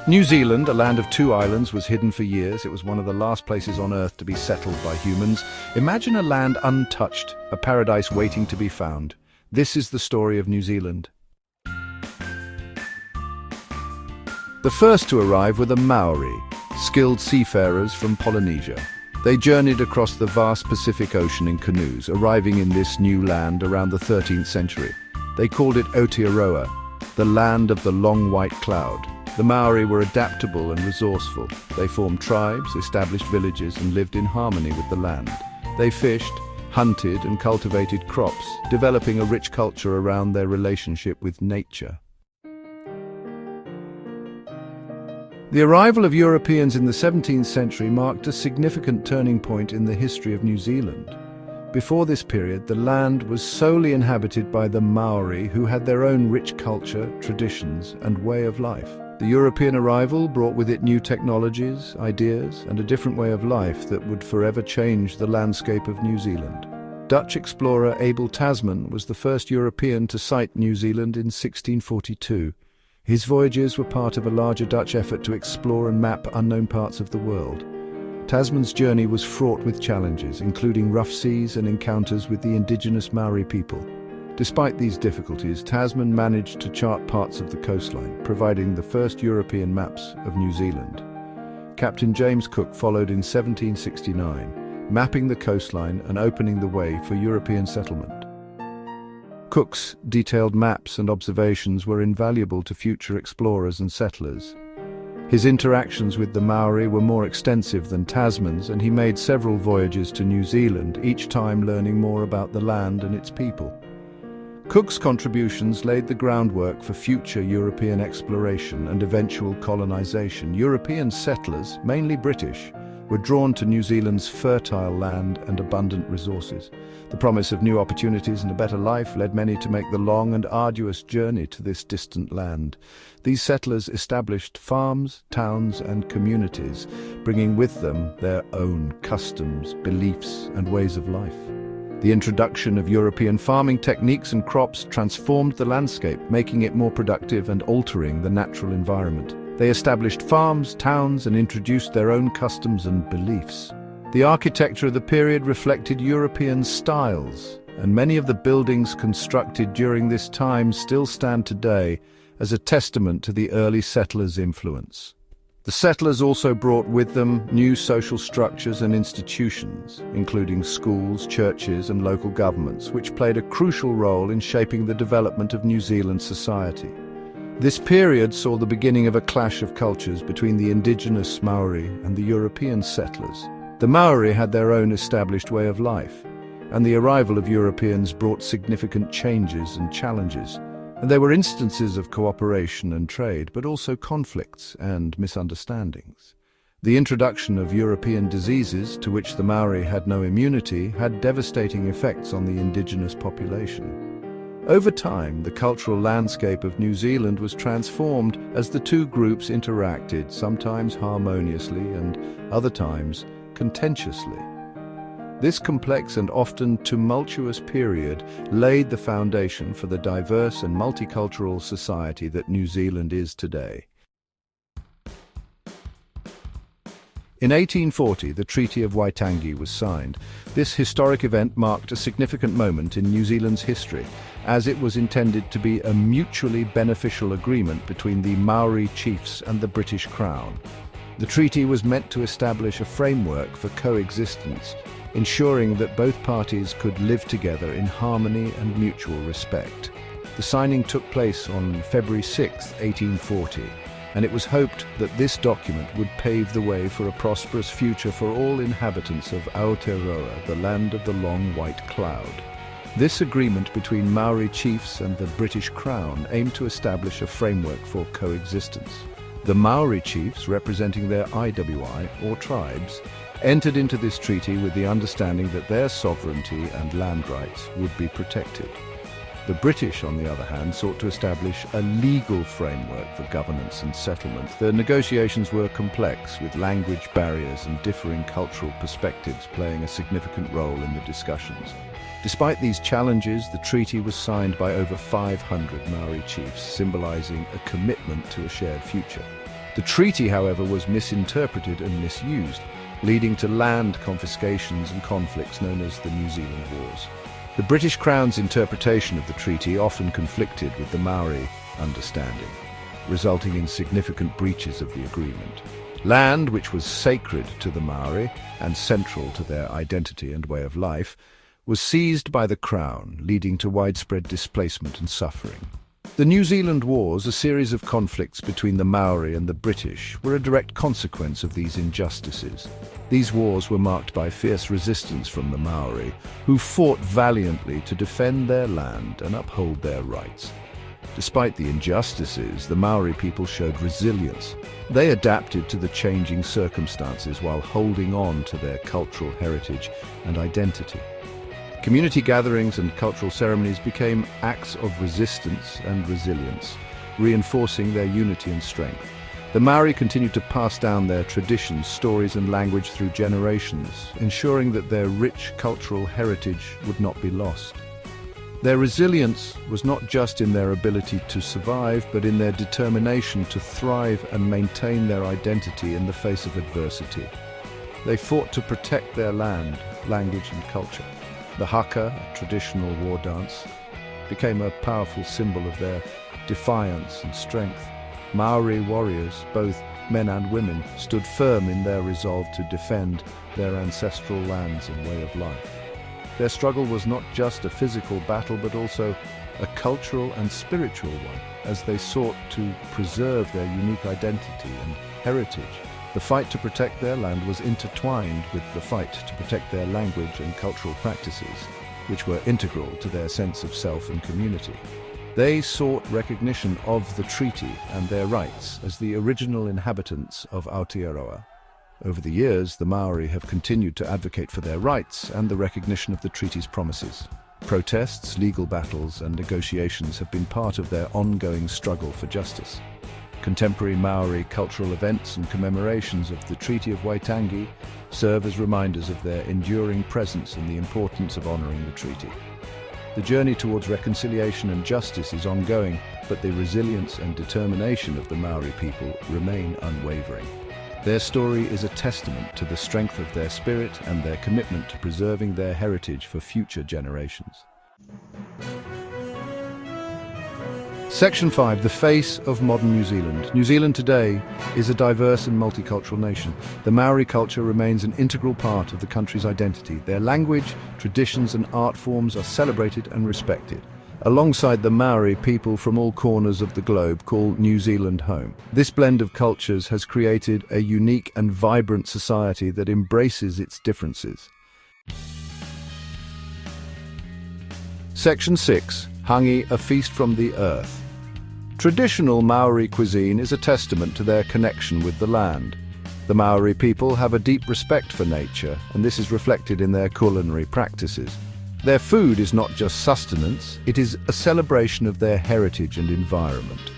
New Zealand, a land of two islands, was hidden for years. It was one of the last places on Earth to be settled by humans. Imagine a land untouched, a paradise waiting to be found. This is the story of New Zealand. The first to arrive were the Maori, skilled seafarers from Polynesia. They journeyed across the vast Pacific Ocean in canoes, arriving in this new land around the 13th century. They called it Aotearoa, the land of the long white cloud. The Maori were adaptable and resourceful. They formed tribes, established villages, and lived in harmony with the land. They fished, hunted, and cultivated crops, developing a rich culture around their relationship with nature. The arrival of Europeans in the 17th century marked a significant turning point in the history of New Zealand. Before this period, the land was solely inhabited by the Maori, who had their own rich culture, traditions, and way of life. The European arrival brought with it new technologies, ideas, and a different way of life that would forever change the landscape of New Zealand. Dutch explorer Abel Tasman was the first European to sight New Zealand in 1642. His voyages were part of a larger Dutch effort to explore and map unknown parts of the world. Tasman's journey was fraught with challenges, including rough seas and encounters with the indigenous Maori people. Despite these difficulties, Tasman managed to chart parts of the coastline, providing the first European maps of New Zealand. Captain James Cook followed in 1769, mapping the coastline and opening the way for European settlement. Cook's detailed maps and observations were invaluable to future explorers and settlers. His interactions with the Maori were more extensive than Tasman's, and he made several voyages to New Zealand, each time learning more about the land and its people. Cook's contributions laid the groundwork for future European exploration and eventual colonization. European settlers, mainly British, were drawn to New Zealand's fertile land and abundant resources. The promise of new opportunities and a better life led many to make the long and arduous journey to this distant land. These settlers established farms, towns, and communities, bringing with them their own customs, beliefs, and ways of life. The introduction of European farming techniques and crops transformed the landscape, making it more productive and altering the natural environment. They established farms, towns, and introduced their own customs and beliefs. The architecture of the period reflected European styles, and many of the buildings constructed during this time still stand today as a testament to the early settlers' influence. The settlers also brought with them new social structures and institutions, including schools, churches, and local governments, which played a crucial role in shaping the development of New Zealand society. This period saw the beginning of a clash of cultures between the indigenous Maori and the European settlers. The Maori had their own established way of life, and the arrival of Europeans brought significant changes and challenges. And there were instances of cooperation and trade, but also conflicts and misunderstandings. The introduction of European diseases, to which the Maori had no immunity, had devastating effects on the indigenous population. Over time, the cultural landscape of New Zealand was transformed as the two groups interacted, sometimes harmoniously and other times contentiously. This complex and often tumultuous period laid the foundation for the diverse and multicultural society that New Zealand is today. In 1840, the Treaty of Waitangi was signed. This historic event marked a significant moment in New Zealand's history, as it was intended to be a mutually beneficial agreement between the Maori chiefs and the British Crown. The treaty was meant to establish a framework for coexistence, ensuring that both parties could live together in harmony and mutual respect. The signing took place on February 6, 1840, and it was hoped that this document would pave the way for a prosperous future for all inhabitants of Aotearoa, the land of the long white cloud. This agreement between Maori chiefs and the British Crown aimed to establish a framework for coexistence. The Maori chiefs, representing their iwi, or tribes, entered into this treaty with the understanding that their sovereignty and land rights would be protected. The British, on the other hand, sought to establish a legal framework for governance and settlement. The negotiations were complex, with language barriers and differing cultural perspectives playing a significant role in the discussions. Despite these challenges, the treaty was signed by over 500 Maori chiefs, symbolizing a commitment to a shared future. The treaty, however, was misinterpreted and misused, leading to land confiscations and conflicts known as the New Zealand Wars. The British Crown's interpretation of the treaty often conflicted with the Maori understanding, resulting in significant breaches of the agreement. Land, which was sacred to the Maori and central to their identity and way of life, was seized by the Crown, leading to widespread displacement and suffering. The New Zealand Wars, a series of conflicts between the Maori and the British, were a direct consequence of these injustices. These wars were marked by fierce resistance from the Maori, who fought valiantly to defend their land and uphold their rights. Despite the injustices, the Maori people showed resilience. They adapted to the changing circumstances while holding on to their cultural heritage and identity. Community gatherings and cultural ceremonies became acts of resistance and resilience, reinforcing their unity and strength. The Maori continued to pass down their traditions, stories and language through generations, ensuring that their rich cultural heritage would not be lost. Their resilience was not just in their ability to survive, but in their determination to thrive and maintain their identity in the face of adversity. They fought to protect their land, language and culture. The haka, a traditional war dance, became a powerful symbol of their defiance and strength. Maori warriors, both men and women, stood firm in their resolve to defend their ancestral lands and way of life. Their struggle was not just a physical battle, but also a cultural and spiritual one, as they sought to preserve their unique identity and heritage. The fight to protect their land was intertwined with the fight to protect their language and cultural practices, which were integral to their sense of self and community. They sought recognition of the treaty and their rights as the original inhabitants of Aotearoa. Over the years, the Maori have continued to advocate for their rights and the recognition of the treaty's promises. Protests, legal battles, and negotiations have been part of their ongoing struggle for justice. Contemporary Maori cultural events and commemorations of the Treaty of Waitangi serve as reminders of their enduring presence and the importance of honouring the treaty. The journey towards reconciliation and justice is ongoing, but the resilience and determination of the Maori people remain unwavering. Their story is a testament to the strength of their spirit and their commitment to preserving their heritage for future generations. Section 5. The face of modern New Zealand. New Zealand today is a diverse and multicultural nation. The Maori culture remains an integral part of the country's identity. Their language, traditions and art forms are celebrated and respected. Alongside the Maori, people from all corners of the globe call New Zealand home. This blend of cultures has created a unique and vibrant society that embraces its differences. Section 6. Hangi, a feast from the earth. Traditional Maori cuisine is a testament to their connection with the land. The Maori people have a deep respect for nature, and this is reflected in their culinary practices. Their food is not just sustenance, it is a celebration of their heritage and environment.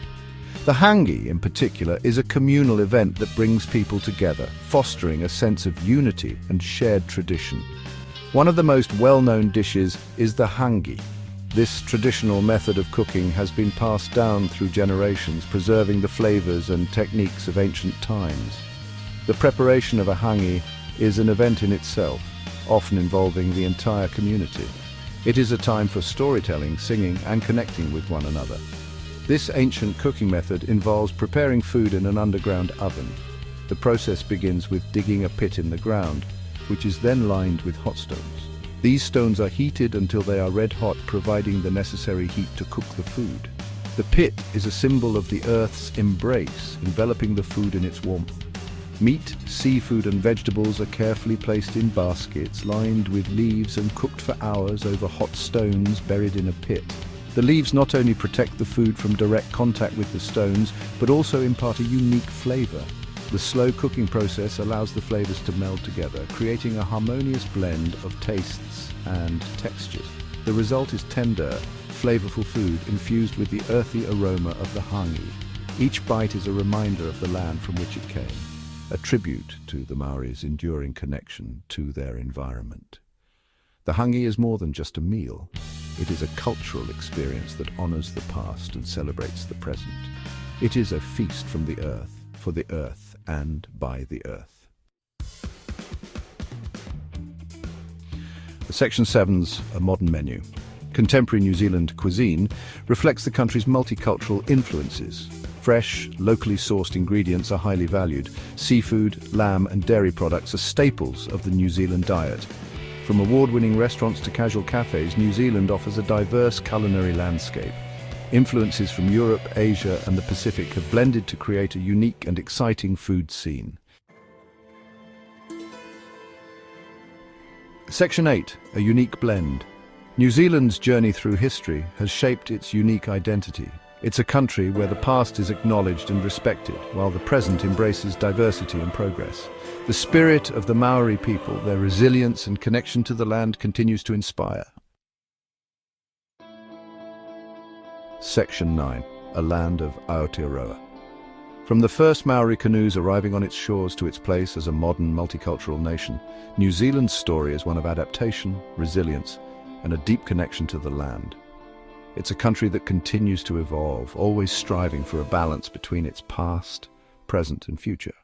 The hangi, in particular, is a communal event that brings people together, fostering a sense of unity and shared tradition. One of the most well-known dishes is the hangi. This traditional method of cooking has been passed down through generations, preserving the flavors and techniques of ancient times. The preparation of a hangi is an event in itself, often involving the entire community. It is a time for storytelling, singing, and connecting with one another. This ancient cooking method involves preparing food in an underground oven. The process begins with digging a pit in the ground, which is then lined with hot stones. These stones are heated until they are red hot, providing the necessary heat to cook the food. The pit is a symbol of the earth's embrace, enveloping the food in its warmth. Meat, seafood and vegetables are carefully placed in baskets lined with leaves and cooked for hours over hot stones buried in a pit. The leaves not only protect the food from direct contact with the stones, but also impart a unique flavor. The slow cooking process allows the flavors to meld together, creating a harmonious blend of tastes and textures. The result is tender, flavorful food infused with the earthy aroma of the hangi. Each bite is a reminder of the land from which it came, a tribute to the Maori's enduring connection to their environment. The hangi is more than just a meal. It is a cultural experience that honors the past and celebrates the present. It is a feast from the earth, for the earth and by the earth. Section 7's a modern menu. Contemporary New Zealand cuisine reflects the country's multicultural influences. Fresh, locally sourced ingredients are highly valued. Seafood, lamb and dairy products are staples of the New Zealand diet. From award-winning restaurants to casual cafes, New Zealand offers a diverse culinary landscape. Influences from Europe, Asia and the Pacific have blended to create a unique and exciting food scene. Section 8, a unique blend. New Zealand's journey through history has shaped its unique identity. It's a country where the past is acknowledged and respected, while the present embraces diversity and progress. The spirit of the Maori people, their resilience and connection to the land continues to inspire. Section 9, a land of Aotearoa. From the first Maori canoes arriving on its shores to its place as a modern, multicultural nation, New Zealand's story is one of adaptation, resilience, and a deep connection to the land. It's a country that continues to evolve, always striving for a balance between its past, present, and future.